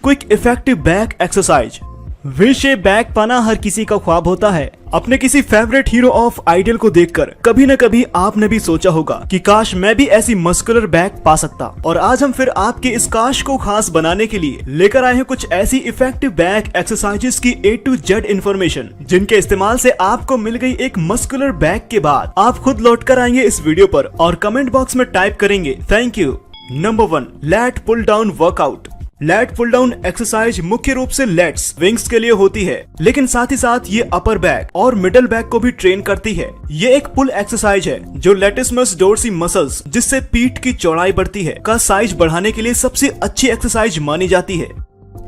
Quick effective back exercise. V shape back पाना हर किसी का ख्वाब होता है। अपने किसी फेवरेट हीरो ऑफ आइडियल को देखकर कभी न कभी आपने भी सोचा होगा कि काश मैं भी ऐसी मस्कुलर बैक पा सकता। और आज हम फिर आपके इस काश को खास बनाने के लिए लेकर आए हैं कुछ ऐसी इफेक्टिव बैक एक्सरसाइजेस की A to Z इन्फॉर्मेशन, जिनके इस्तेमाल से आपको मिल गई एक मस्कुलर बैक के बाद आप खुद लौट कर आएंगे इस वीडियो पर और कमेंट बॉक्स में टाइप करेंगे thank you. Number 1, lat pull down workout. Lat pull down exercise मुख्य रूप से लेट्स विंग्स के लिए होती है, लेकिन साथ ही साथ ये अपर बैक और मिडल बैक को भी ट्रेन करती है। ये एक पुल एक्सरसाइज है जो लेटिसिमस डोर्सी मसल्स, जिससे पीठ की चौड़ाई बढ़ती है, का साइज बढ़ाने के लिए सबसे अच्छी एक्सरसाइज मानी जाती है।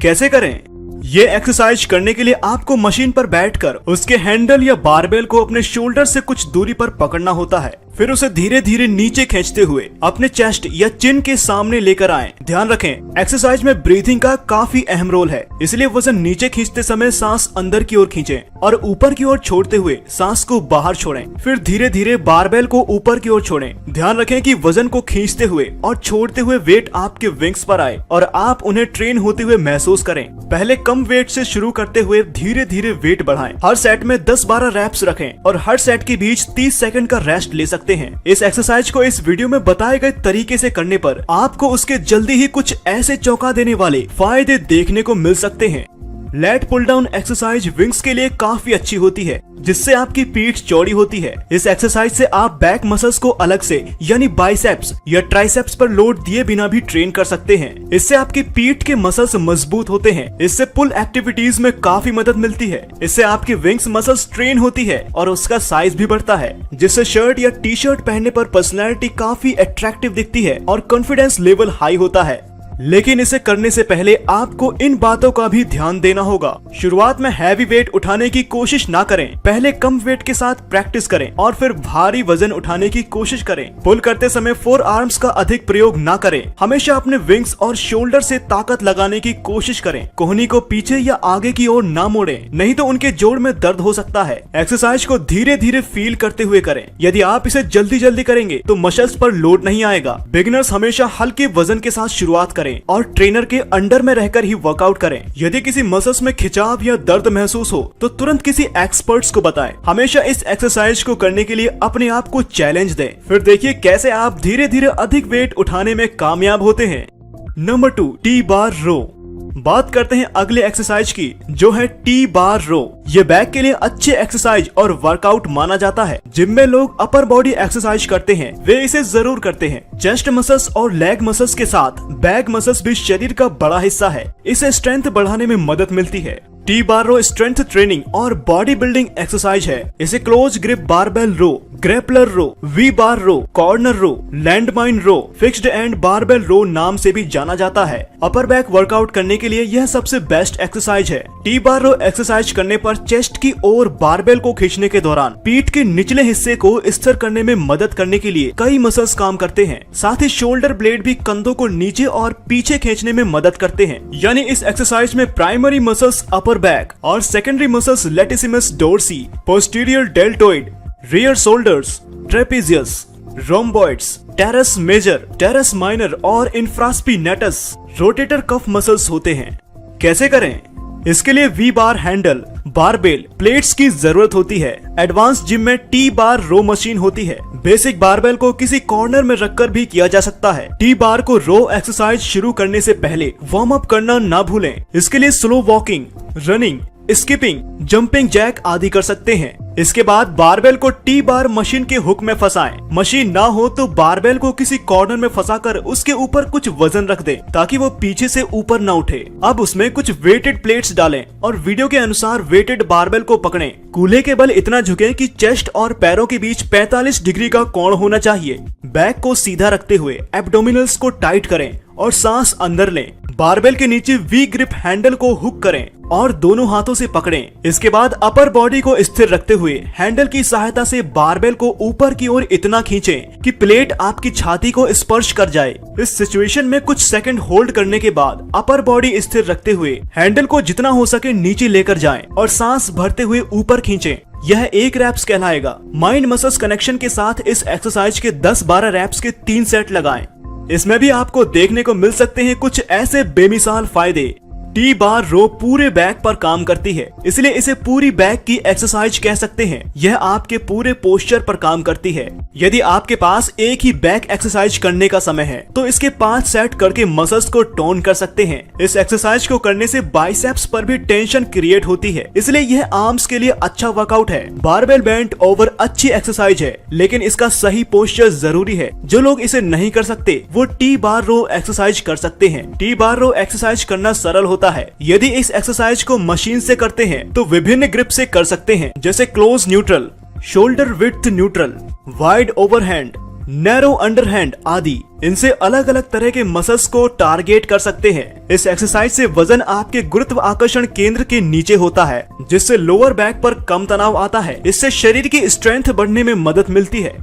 कैसे करें? ये एक्सरसाइज करने के लिए आपको मशीन पर बैठकर उसके हैंडल या बारबेल को अपने शोल्डर से कुछ दूरी पर पकड़ना होता है। फिर उसे धीरे धीरे नीचे खींचते हुए अपने चेस्ट या चिन के सामने लेकर आएं। ध्यान रखें, एक्सरसाइज में ब्रीथिंग का काफी अहम रोल है, इसलिए वजन नीचे खींचते समय सांस अंदर की ओर खींचें और ऊपर की ओर छोड़ते हुए सांस को बाहर छोड़ें। फिर धीरे धीरे बारबेल को ऊपर की ओर छोड़ें। ध्यान रखें कि वजन को खींचते हुए और छोड़ते हुए वेट आपके विंग्स पर आए और आप उन्हें ट्रेन होते हुए महसूस करें। पहले कम वेट से शुरू करते हुए धीरे धीरे वेट बढ़ाएं। हर सेट में 10-12 रैप्स रखें और हर सेट के बीच 30 सेकंड का रेस्ट ले सकते हैं। इस एक्सरसाइज को इस वीडियो में बताए गए तरीके से करने पर आपको उसके जल्दी ही कुछ ऐसे चौंका देने वाले फायदे देखने को मिल सकते हैं। Lat pull down exercise wings के लिए काफी अच्छी होती है, जिससे आपकी पीठ चौड़ी होती है। इस एक्सरसाइज से आप बैक मसल्स को अलग से यानी बाइसेप्स या ट्राइसेप्स पर लोड दिए बिना भी ट्रेन कर सकते हैं। इससे आपकी पीठ के मसल्स मजबूत होते हैं। इससे पुल एक्टिविटीज में काफी मदद मिलती है। इससे आपकी विंग्स मसल्स ट्रेन होती है और उसका साइज भी बढ़ता है, जिससे शर्ट या टी शर्ट पहनने पर पर्सनैलिटी काफी अट्रैक्टिव दिखती है और कॉन्फिडेंस लेवल हाई होता है। लेकिन इसे करने से पहले आपको इन बातों का भी ध्यान देना होगा। शुरुआत में हैवी वेट उठाने की कोशिश ना करें। पहले कम वेट के साथ प्रैक्टिस करें और फिर भारी वजन उठाने की कोशिश करें। पुल करते समय फोर आर्म्स का अधिक प्रयोग ना करें। हमेशा अपने विंग्स और शोल्डर से ताकत लगाने की कोशिश करें। कोहनी को पीछे या आगे की ओर ना मोड़ें, नहीं तो उनके जोड़ में दर्द हो सकता है। एक्सरसाइज को धीरे धीरे फील करते हुए करें। यदि आप इसे जल्दी जल्दी करेंगे तो मसल्स पर लोड नहीं आएगा। बिगिनर्स हमेशा हल्के वजन के साथ शुरुआत करें और ट्रेनर के अंडर में रहकर ही वर्कआउट करें। यदि किसी मसल्स में खिंचाव या दर्द महसूस हो तो तुरंत किसी एक्सपर्ट्स को बताएं। हमेशा इस एक्सरसाइज को करने के लिए अपने आप को चैलेंज दें, फिर देखिए कैसे आप धीरे धीरे अधिक वेट उठाने में कामयाब होते हैं। नंबर 2, टी बार रो। बात करते हैं अगले एक्सरसाइज की, जो है टी बार रो। ये बैक के लिए अच्छे एक्सरसाइज और वर्कआउट माना जाता है। जिम में लोग अपर बॉडी एक्सरसाइज करते हैं, वे इसे जरूर करते हैं। चेस्ट मसल्स और लेग मसल्स के साथ बैक मसल्स भी शरीर का बड़ा हिस्सा है। इसे स्ट्रेंथ बढ़ाने में मदद मिलती है। T bar row strength training और बॉडी बिल्डिंग एक्सरसाइज है। इसे close grip barbell row, grappler row, V bar row, corner row, landmine row, fixed end barbell row नाम से भी जाना जाता है। अपर बैक वर्कआउट करने के लिए यह सबसे बेस्ट एक्सरसाइज है। टी बार रो एक्सरसाइज करने पर चेस्ट की ओर बारबेल को खींचने के दौरान पीठ के निचले हिस्से को स्थिर करने में मदद करने के लिए कई मसल्स काम करते हैं। साथ ही शोल्डर ब्लेड भी कंधों को नीचे और पीछे खींचने में मदद करते हैं। यानी इस एक्सरसाइज में प्राइमरी मसल्स अपर बैक और secondary muscles latissimus dorsi, posterior deltoid, rear shoulders, trapezius, rhomboids, teres major, teres minor और इंफ्रास्पिनेटस रोटेटर कफ मसल्स होते हैं। कैसे करें? इसके लिए V bar handle, barbell, plates की जरूरत होती है। एडवांस जिम में टी बार रो मशीन होती है। बेसिक बारबेल को किसी कॉर्नर में रखकर भी किया जा सकता है। टी बार को रो एक्सरसाइज शुरू करने से पहले वार्म अप करना ना भूलें। इसके लिए slow walking, running, skipping, jumping jack आदि कर सकते हैं। इसके बाद बारबेल को टी बार मशीन के हुक में फंसाएं। मशीन ना हो तो बारबेल को किसी कॉर्नर में फंसाकर उसके ऊपर कुछ वजन रख दें ताकि वो पीछे से ऊपर ना उठे। अब उसमें कुछ वेटेड प्लेट्स डालें और वीडियो के अनुसार वेटेड बारबेल को पकड़ें। कूल्हे के बल इतना झुके कि चेस्ट और पैरों के बीच 45 डिग्री का कोण होना चाहिए। बैक को सीधा रखते हुए एब्डोमिनल्स को टाइट करें और सांस अंदर लें। बारबेल के नीचे वी ग्रिप हैंडल को हुक करें और दोनों हाथों से पकड़ें। इसके बाद अपर बॉडी को स्थिर रखते हुए हैंडल की सहायता से बारबेल को ऊपर की ओर इतना खींचें कि प्लेट आपकी छाती को स्पर्श कर जाए। इस सिचुएशन में कुछ सेकंड होल्ड करने के बाद अपर बॉडी स्थिर रखते हुए हैंडल को जितना हो सके नीचे लेकर जाएं और सांस भरते हुए ऊपर खींचें। यह एक रैप्स कहलाएगा। माइंड मसल्स कनेक्शन के साथ इस एक्सरसाइज के 10-12 रैप्स के 3 सेट लगाएं। इसमें भी आपको देखने को मिल सकते हैं कुछ ऐसे बेमिसाल फायदे। टी बार रो पूरे बैक पर काम करती है, इसलिए इसे पूरी बैक की एक्सरसाइज कह सकते हैं। यह आपके पूरे पोस्चर पर काम करती है। यदि आपके पास एक ही बैक एक्सरसाइज करने का समय है तो इसके 5 सेट करके मसल्स को टोन कर सकते हैं। इस एक्सरसाइज को करने से बाइसेप्स पर भी टेंशन क्रिएट होती है, इसलिए यह आर्म्स के लिए अच्छा वर्कआउट है। बारबेल बेंट ओवर अच्छी एक्सरसाइज है, लेकिन इसका सही पोस्चर जरूरी है। जो लोग इसे नहीं कर सकते वो टी बार रो एक्सरसाइज कर सकते हैं। टी बार रो एक्सरसाइज करना सरल होता है। यदि इस एक्सरसाइज को मशीन से करते हैं तो विभिन्न ग्रिप से कर सकते हैं, जैसे close neutral, shoulder width neutral, wide overhand, narrow underhand आदि। इनसे अलग अलग तरह के मसल्स को टारगेट कर सकते हैं। इस एक्सरसाइज से वजन आपके गुरुत्व आकर्षण केंद्र के नीचे होता है, जिससे लोअर बैक पर कम तनाव आता है। इससे शरीर की स्ट्रेंथ बढ़ने में मदद मिलती है।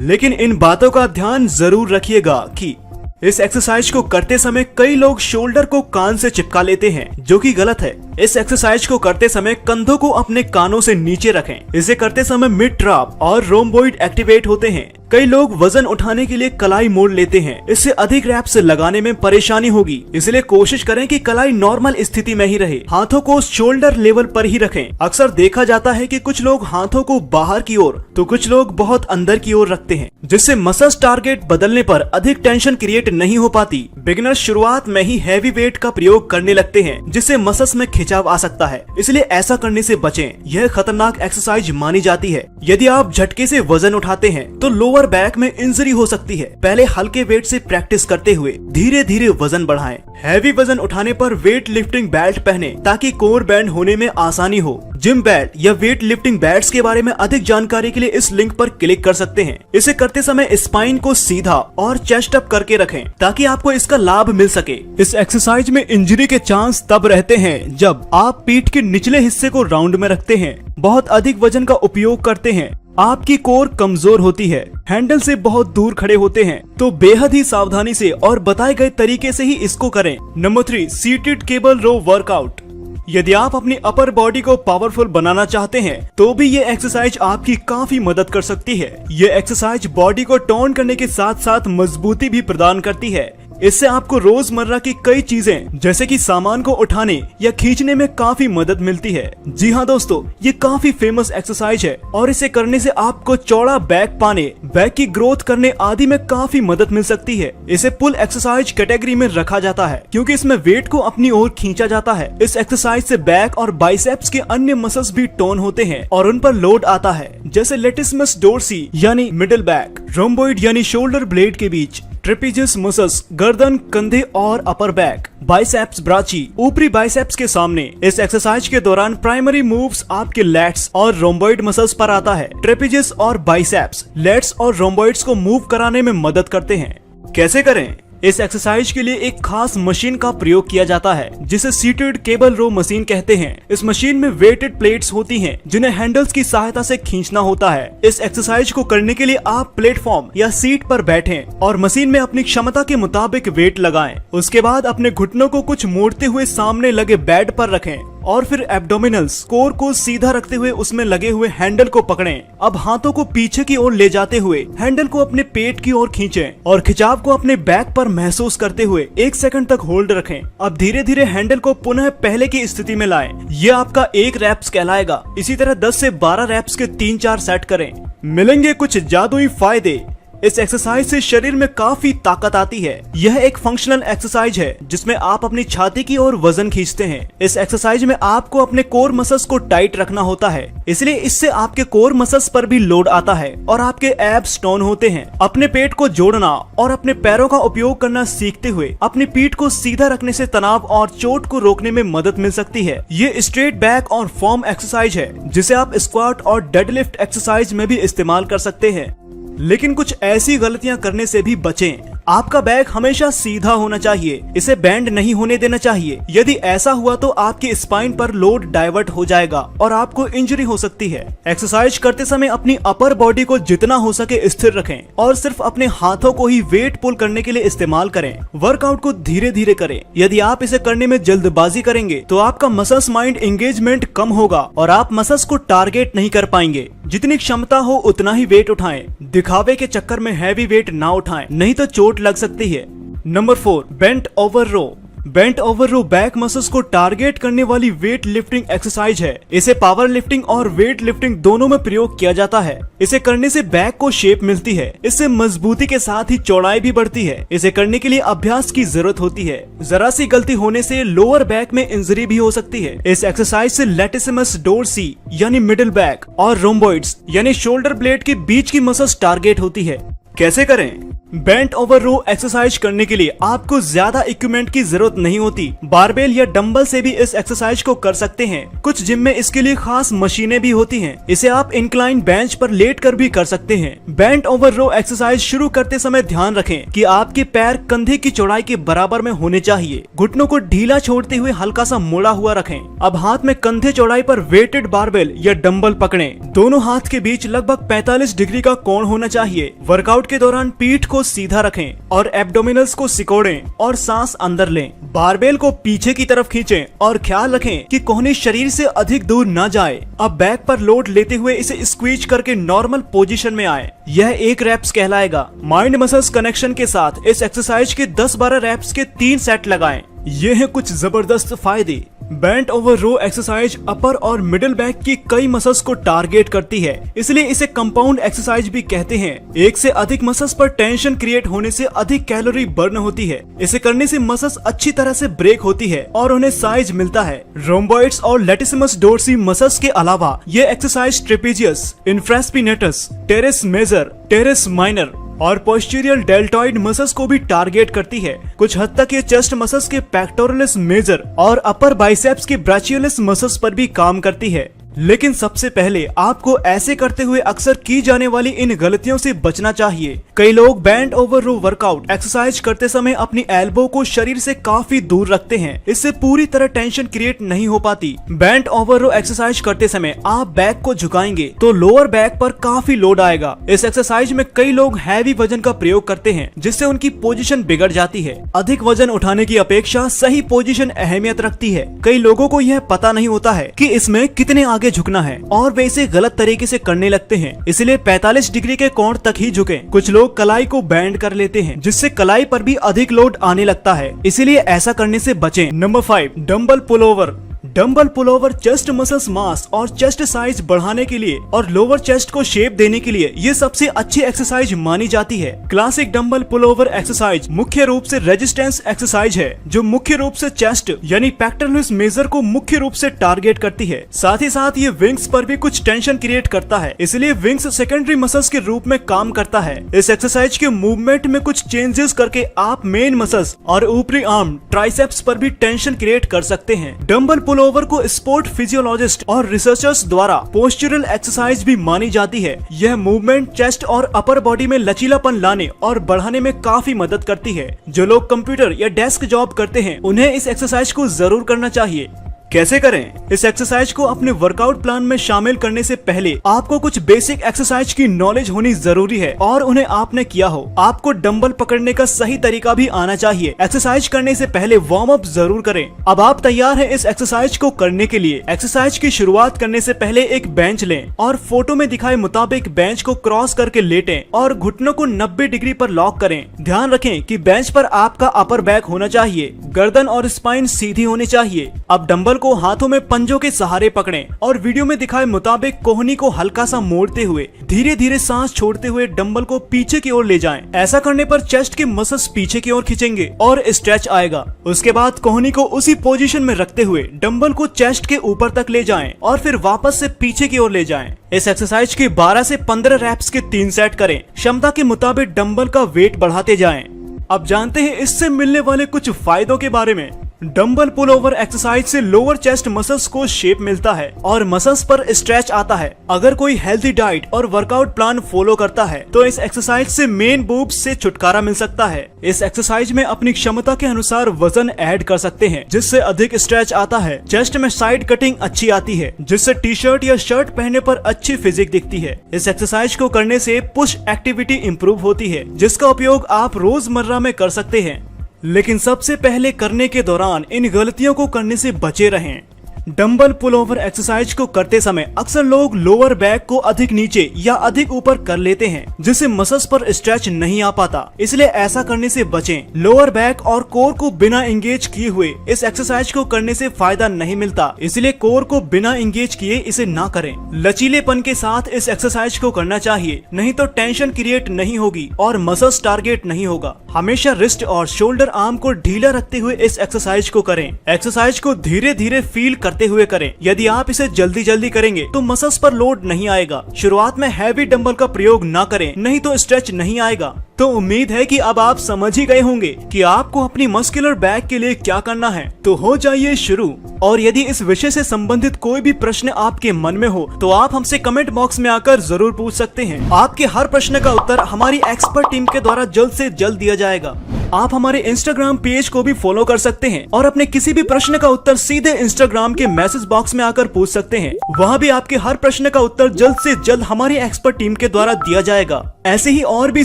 लेकिन इन बातों का ध्यान जरूर रखिएगा कि इस एक्सरसाइज को करते समय कई लोग शोल्डर को कान से चिपका लेते हैं, जो कि गलत है। इस एक्सरसाइज को करते समय कंधों को अपने कानों से नीचे रखें। इसे करते समय मिड ट्राप और रोम्बोइड एक्टिवेट होते हैं। कई लोग वजन उठाने के लिए कलाई मोड़ लेते हैं, इससे अधिक रैप्स लगाने में परेशानी होगी। इसलिए कोशिश करें कि कलाई नॉर्मल स्थिति में ही रहे। हाथों को शोल्डर लेवल पर ही रखें। अक्सर देखा जाता है कि कुछ लोग हाथों को बाहर की ओर तो कुछ लोग बहुत अंदर की ओर रखते हैं, जिससे मसल्स टारगेट बदलने पर अधिक टेंशन क्रिएट नहीं हो पाती। बिगिनर्स शुरुआत में ही हैवी वेट का प्रयोग करने लगते हैं, जिससे मसल्स में खिंचाव आ सकता है, इसलिए ऐसा करने से बचें। यह खतरनाक एक्सरसाइज मानी जाती है। यदि आप झटके से वजन उठाते हैं तो लोअर बैक में इंजरी हो सकती है। पहले हल्के वेट से प्रैक्टिस करते हुए धीरे धीरे वजन बढ़ाएं। हैवी वजन उठाने पर वेट लिफ्टिंग बेल्ट पहने ताकि कोर बैंड होने में आसानी हो। जिम बेल्ट या वेट लिफ्टिंग बेल्ट्स के बारे में अधिक जानकारी के लिए इस लिंक पर क्लिक कर सकते हैं। इसे करते समय स्पाइन को सीधा और चेस्ट अप करके रखें ताकि आपको इसका लाभ मिल सके। इस एक्सरसाइज में इंजरी के चांस तब रहते हैं जब आप पीठ के निचले हिस्से को राउंड में रखते हैं, बहुत अधिक वजन का उपयोग करते हैं, आपकी कोर कमजोर होती है, हैंडल से बहुत दूर खड़े होते हैं, तो बेहद ही सावधानी से और बताए गए तरीके से ही इसको करें। नंबर 3, सीटेड केबल रो वर्कआउट। यदि आप अपनी अपर बॉडी को पावरफुल बनाना चाहते हैं तो भी ये एक्सरसाइज आपकी काफी मदद कर सकती है। ये एक्सरसाइज बॉडी को टोन करने के साथ साथ मजबूती भी प्रदान करती है। इससे आपको रोजमर्रा की कई चीजें जैसे कि सामान को उठाने या खींचने में काफी मदद मिलती है। जी हाँ दोस्तों, ये काफी फेमस एक्सरसाइज है और इसे करने से आपको चौड़ा बैक पाने, बैक की ग्रोथ करने आदि में काफी मदद मिल सकती है। इसे पुल एक्सरसाइज कैटेगरी में रखा जाता है क्योंकि इसमें वेट को अपनी ओर खींचा जाता है। इस एक्सरसाइज से बैक और बाइसेप्स के अन्य मसल्स भी टोन होते हैं और उन पर लोड आता है, जैसे लेटिसिमस डोर्सी यानी मिडिल बैक, रोम्बोइड यानी शोल्डर ब्लेड के बीच, ट्रेपेजियस मसल्स गर्दन, कंधे और अपर बैक, बाइसेप्स ब्राची ऊपरी बाइसेप्स के सामने। इस एक्सरसाइज के दौरान प्राइमरी मूव्स आपके लैट्स और रोम्बोइड मसल्स पर आता है। ट्रेपेजियस और बाइसेप्स लैट्स और रोम्बोइड्स को मूव कराने में मदद करते हैं। कैसे करें? इस एक्सरसाइज के लिए एक खास मशीन का प्रयोग किया जाता है जिसे सीटेड केबल रो मशीन कहते हैं। इस मशीन में वेटेड प्लेट्स होती हैं जिन्हें हैंडल्स की सहायता से खींचना होता है। इस एक्सरसाइज को करने के लिए आप प्लेटफॉर्म या सीट पर बैठें और मशीन में अपनी क्षमता के मुताबिक वेट लगाएं। उसके बाद अपने घुटनों को कुछ मोड़ते हुए सामने लगे बेड पर रखें और फिर एब्डोमिनल्स कोर को सीधा रखते हुए उसमें लगे हुए हैंडल को पकड़ें। अब हाथों को पीछे की ओर ले जाते हुए हैंडल को अपने पेट की ओर खींचें और खिंचाव को अपने बैक पर महसूस करते हुए 1 सेकंड तक होल्ड रखें। अब धीरे धीरे हैंडल को पुनः पहले की स्थिति में लाएं। ये आपका 1 रैप्स कहलाएगा। इसी तरह 10 से 12 रैप्स के 3-4 सेट करें। मिलेंगे कुछ जादुई फायदे। इस एक्सरसाइज से शरीर में काफी ताकत आती है। यह एक फंक्शनल एक्सरसाइज है जिसमें आप अपनी छाती की ओर वजन खींचते हैं। इस एक्सरसाइज में आपको अपने कोर मसल्स को टाइट रखना होता है, इसलिए इससे आपके कोर मसल्स पर भी लोड आता है और आपके एब्स टोन होते हैं। अपने पेट को जोड़ना और अपने पैरों का उपयोग करना सीखते हुए अपनी पीठ को सीधा रखने से तनाव और चोट को रोकने में मदद मिल सकती है। ये स्ट्रेट बैक और फॉर्म एक्सरसाइज है जिसे आप स्क्वाट और डेडलिफ्ट एक्सरसाइज में भी इस्तेमाल कर सकते हैं। लेकिन कुछ ऐसी गलतियां करने से भी बचें। आपका बैक हमेशा सीधा होना चाहिए, इसे बेंड नहीं होने देना चाहिए। यदि ऐसा हुआ तो आपकी स्पाइन पर लोड डाइवर्ट हो जाएगा और आपको इंजरी हो सकती है। एक्सरसाइज करते समय अपनी अपर बॉडी को जितना हो सके स्थिर रखें और सिर्फ अपने हाथों को ही वेट पुल करने के लिए इस्तेमाल करें। वर्कआउट को धीरे धीरे करें। यदि आप इसे करने में जल्दबाजी करेंगे तो आपका मसल्स माइंड एंगेजमेंट कम होगा और आप मसल्स को टारगेट नहीं कर पाएंगे। जितनी क्षमता हो उतना ही वेट उठाएं। दिखावे के चक्कर में हैवी वेट ना उठाएं, नहीं तो चोट लग सकती है। नंबर 4, बेंट ओवर रो। बेंट ओवर रो बैक मसल्स को टारगेट करने वाली वेट लिफ्टिंग एक्सरसाइज है। इसे पावर लिफ्टिंग और वेट लिफ्टिंग दोनों में प्रयोग किया जाता है। इसे करने से बैक को शेप मिलती है। इससे मजबूती के साथ ही चौड़ाई भी बढ़ती है। इसे करने के लिए अभ्यास की जरूरत होती है। जरा सी गलती होने से लोअर बैक में इंजरी भी हो सकती है। इस एक्सरसाइज से लैटिसिमस डोर्सी यानी मिडिल बैक और रोम्बोइड्स यानी शोल्डर ब्लेड के बीच की मसल्स टारगेट होती है। कैसे करें? बेंट ओवर रो एक्सरसाइज करने के लिए आपको ज्यादा इक्विपमेंट की जरूरत नहीं होती। बारबेल या डंबल से भी इस एक्सरसाइज को कर सकते हैं। कुछ जिम में इसके लिए खास मशीनें भी होती हैं। इसे आप इंक्लाइन बेंच पर लेट कर भी कर सकते हैं। बेंट ओवर रो एक्सरसाइज शुरू करते समय ध्यान रखें कि आपके पैर कंधे की चौड़ाई के बराबर में होने चाहिए। घुटनों को ढीला छोड़ते हुए हल्का सा मोड़ा हुआ रखें। अब हाथ में कंधे चौड़ाई पर वेटेड बारबेल या डंबल पकड़ें। दोनों हाथ के बीच लगभग 45 डिग्री का कोण होना चाहिए। वर्कआउट के दौरान पीठ को सीधा रखें और एब्डोमिनल्स को सिकोड़ें और सांस अंदर लें। बारबेल को पीछे की तरफ खींचें और ख्याल रखें कि कोहनी शरीर से अधिक दूर न जाए। अब बैक पर लोड लेते हुए इसे स्क्वीज करके नॉर्मल पोजीशन में आए। यह 1 रेप्स कहलाएगा। माइंड मसल्स कनेक्शन के साथ इस एक्सरसाइज के 10-12 रेप्स के 3 सेट लगाएं। ये हैं कुछ जबरदस्त फायदे। बेंट ओवर रो एक्सरसाइज अपर और मिडिल बैक की कई मसल्स को टारगेट करती है, इसलिए इसे कंपाउंड एक्सरसाइज भी कहते हैं। एक से अधिक मसल्स पर टेंशन क्रिएट होने से अधिक कैलोरी बर्न होती है। इसे करने से मसल्स अच्छी तरह से ब्रेक होती है और उन्हें साइज मिलता है। रोम्बोइड्स और लैटिसिमस डोर्सी मसल्स के अलावा ये exercise trapezius, infraspinatus, teres major, teres minor और पोस्टीरियर डेल्टॉइड मसल्स को भी टारगेट करती है। कुछ हद तक ये चेस्ट मसल्स के पेक्टोरलिस मेजर और अपर बाइसेप्स के ब्राचियोलिस मसल्स पर भी काम करती है। लेकिन सबसे पहले आपको ऐसे करते हुए अक्सर की जाने वाली इन गलतियों से बचना चाहिए। कई लोग बेंट ओवर रो वर्कआउट एक्सरसाइज करते समय अपनी एल्बो को शरीर से काफी दूर रखते हैं। इससे पूरी तरह टेंशन क्रिएट नहीं हो पाती। बेंट ओवर रो एक्सरसाइज करते समय आप बैक को झुकाएंगे तो लोअर बैक पर काफी लोड आएगा। इस एक्सरसाइज में कई लोग हैवी वजन का प्रयोग करते हैं, जिससे उनकी पोजीशन बिगड़ जाती है। अधिक वजन उठाने की अपेक्षा सही पोजीशन अहमियत रखती है। कई लोगों को यह पता नहीं होता है कि इसमें कितने आगे झुकना है और वे इसे गलत तरीके से करने लगते हैं, इसलिए 45 डिग्री के कोण तक ही झुकें। कुछ लोग कलाई को बैंड कर लेते हैं, जिससे कलाई पर भी अधिक लोड आने लगता है, इसलिए ऐसा करने से बचें। Number 5, dumbbell pullover. Dumbbell pullover chest muscles mass और चेस्ट साइज बढ़ाने के लिए और लोअर चेस्ट को शेप देने के लिए ये सबसे अच्छी एक्सरसाइज मानी जाती है। क्लासिक डंबल पुलओवर एक्सरसाइज मुख्य रूप से रेजिस्टेंस एक्सरसाइज है, जो मुख्य रूप से चेस्ट यानी पेक्टोरलिस मेजर को मुख्य रूप से टारगेट करती है। साथ ही साथ ये विंग्स पर भी कुछ टेंशन क्रिएट करता है, इसलिए विंग्स सेकेंडरी मसल्स के रूप में काम करता है। इस एक्सरसाइज के मूवमेंट में कुछ चेंजेस करके आप मेन मसल्स और ऊपरी आर्म ट्राइसेप्स पर भी टेंशन क्रिएट कर सकते हैं। डंबल पुलओवर को स्पोर्ट फिजियोलॉजिस्ट और रिसर्चर्स द्वारा पोस्चरल एक्सरसाइज भी मानी जाती है। यह मूवमेंट चेस्ट और अपर बॉडी में लचीलापन लाने और बढ़ाने में काफी मदद करती है। जो लोग कंप्यूटर या डेस्क जॉब करते हैं, उन्हें इस एक्सरसाइज को जरूर करना चाहिए। कैसे करें? इस एक्सरसाइज को अपने वर्कआउट प्लान में शामिल करने से पहले आपको कुछ बेसिक एक्सरसाइज की नॉलेज होनी जरूरी है और उन्हें आपने किया हो। आपको डंबल पकड़ने का सही तरीका भी आना चाहिए। एक्सरसाइज करने से पहले वार्म अप जरूर करें। अब आप तैयार हैं इस एक्सरसाइज को करने के लिए। एक्सरसाइज की शुरुआत करने से पहले एक बेंच लें और फोटो में दिखाए मुताबिक बेंच को क्रॉस करके लेटें और घुटनों को 90 डिग्री पर लॉक करें। ध्यान रखें कि बेंच पर आपका अपर बैक होना चाहिए, गर्दन और स्पाइन सीधी होनी चाहिए। अब डंबल को हाथों में पंजों के सहारे पकड़ें और वीडियो में दिखाए मुताबिक कोहनी को हल्का सा मोड़ते हुए धीरे धीरे सांस छोड़ते हुए डंबल को पीछे की ओर ले जाएं। ऐसा करने पर चेस्ट के मसल्स पीछे की ओर खिंचेंगे और स्ट्रेच आएगा। उसके बाद कोहनी को उसी पोजीशन में रखते हुए डंबल को चेस्ट के ऊपर तक ले जाएं और फिर वापस से पीछे की ओर ले जाएं। इस एक्सरसाइज के 12 से 15 रैप्स के 3 सेट करें। क्षमता के मुताबिक डंबल का वेट बढ़ाते जाएं। अब जानते हैं इससे मिलने वाले कुछ फायदों के बारे में। डंबल पुल ओवर एक्सरसाइज से लोअर चेस्ट मसल्स को शेप मिलता है और मसल्स पर स्ट्रेच आता है। अगर कोई हेल्थी डाइट और वर्कआउट प्लान फॉलो करता है तो इस एक्सरसाइज से मेन बूब्स से छुटकारा मिल सकता है। इस एक्सरसाइज में अपनी क्षमता के अनुसार वजन ऐड कर सकते हैं, जिससे अधिक स्ट्रेच आता है। चेस्ट में साइड कटिंग अच्छी आती है, जिससे टी शर्ट या शर्ट पहनने पर अच्छी फिजिक दिखती है। इस एक्सरसाइज को करने से पुश एक्टिविटी इंप्रूव होती है, जिसका उपयोग आप रोजमर्रा में कर सकते हैं। लेकिन सबसे पहले करने के दौरान इन गलतियों को करने से बचे रहें। डंबल पुल ओवर एक्सरसाइज को करते समय अक्सर लोग लोअर बैक को अधिक नीचे या अधिक ऊपर कर लेते हैं, जिससे मसल्स पर स्ट्रेच नहीं आ पाता, इसलिए ऐसा करने से बचें। लोअर बैक और कोर को बिना एंगेज किए हुए इस एक्सरसाइज को करने से फायदा नहीं मिलता, इसलिए कोर को बिना एंगेज किए इसे ना करें। लचीलेपन के साथ इस एक्सरसाइज को करना चाहिए, नहीं तो टेंशन क्रिएट नहीं होगी और मसल्स टारगेट नहीं होगा। हमेशा रिस्ट और शोल्डर आर्म को ढीला रखते हुए इस एक्सरसाइज को करें। एक्सरसाइज को धीरे धीरे फील करते हुए करें। यदि आप इसे जल्दी जल्दी करेंगे तो मसल्स पर लोड नहीं आएगा। शुरुआत में हैवी डंबल का प्रयोग ना करें, नहीं तो स्ट्रेच नहीं आएगा। तो उम्मीद है कि अब आप समझ ही गए होंगे कि आपको अपनी मस्कुलर बैक के लिए क्या करना है। तो हो जाइए शुरू। और यदि इस विषय से संबंधित कोई भी प्रश्न आपके मन में हो तो आप हमसे कमेंट बॉक्स में आकर जरूर पूछ सकते हैं। आपके हर प्रश्न का उत्तर हमारी एक्सपर्ट टीम के द्वारा जल्द से जल्द दिया जाएगा। आप हमारे इंस्टाग्राम पेज को भी फॉलो कर सकते हैं और अपने किसी भी प्रश्न का उत्तर सीधे इंस्टाग्राम के मैसेज बॉक्स में आकर पूछ सकते हैं। वहाँ भी आपके हर प्रश्न का उत्तर जल्द से जल्द हमारी एक्सपर्ट टीम के द्वारा दिया जाएगा। ऐसे ही और भी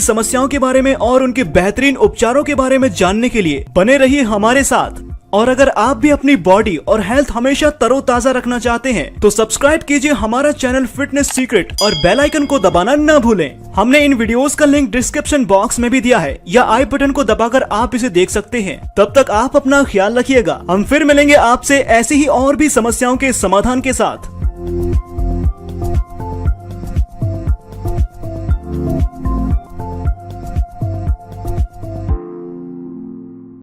समस्याओं के बारे में और उनके बेहतरीन उपचारों के बारे में जानने के लिए बने रहिए हमारे साथ। और अगर आप भी अपनी बॉडी और हेल्थ हमेशा तरोताजा रखना चाहते हैं तो सब्सक्राइब कीजिए हमारा चैनल फिटनेस सीक्रेट और बेल आइकन को दबाना न भूलें। हमने इन वीडियोस का लिंक डिस्क्रिप्शन बॉक्स में भी दिया है या आई बटन को दबाकर आप इसे देख सकते हैं। तब तक आप अपना ख्याल रखिएगा। हम फिर मिलेंगे आपसे ऐसी ही और भी समस्याओं के समाधान के साथ।